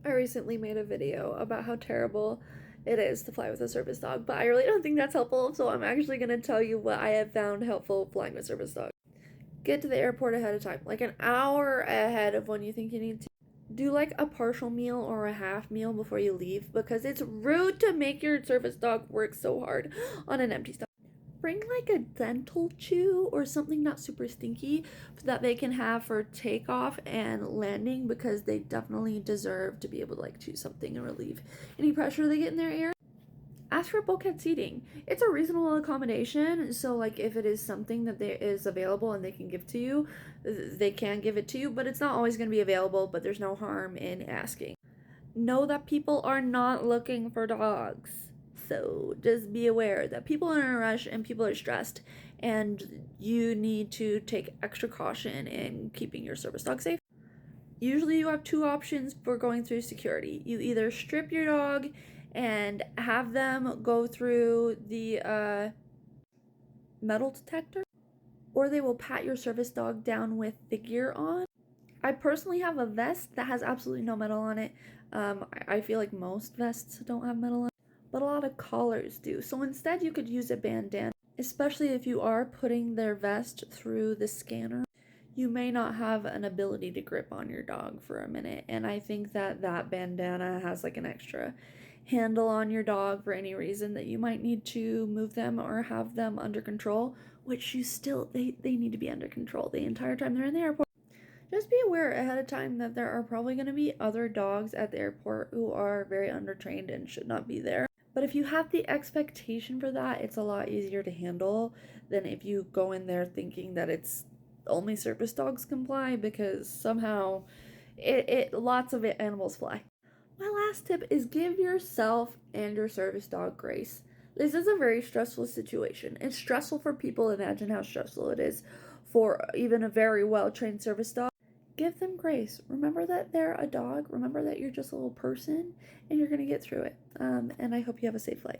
I recently made a video about how terrible it is to fly with a service dog, but I really don't think that's helpful, so I'm actually going to tell you what I have found helpful flying with service dog. Get to the airport ahead of time, like an hour ahead of when you think you need to. Do like a partial meal or a half meal before you leave because it's rude to make your service dog work so hard on an empty stomach. Bring like a dental chew or something not super stinky that they can have for takeoff and landing because they definitely deserve to be able to like chew something and relieve any pressure they get in their ear. Ask for bulkhead seating. It's a reasonable accommodation, so like if it is something that there is available and they can give to you, they can give it to you, but it's not always going to be available, but there's no harm in asking. Know that people are not looking for dogs. So just be aware that people are in a rush and people are stressed, and you need to take extra caution in keeping your service dog safe. Usually, you have two options for going through security. You either strip your dog and have them go through the metal detector, or they will pat your service dog down with the gear on. I personally have a vest that has absolutely no metal on it. I feel like most vests don't have metal on it, but a lot of collars do. So instead, you could use a bandana, especially if you are putting their vest through the scanner. You may not have an ability to grip on your dog for a minute, and I think that that bandana has like an extra handle on your dog for any reason that you might need to move them or have them under control, which they need to be under control the entire time they're in the airport. Just be aware ahead of time that there are probably going to be other dogs at the airport who are very undertrained and should not be there. But if you have the expectation for that, it's a lot easier to handle than if you go in there thinking that it's only service dogs comply, because somehow lots of animals fly. My last tip is give yourself and your service dog grace. This is a very stressful situation. It's stressful for people. Imagine how stressful it is for even a very well trained service dog. Give them grace. Remember that they're a dog. Remember that you're just a little person and you're going to get through it. And I hope you have a safe flight.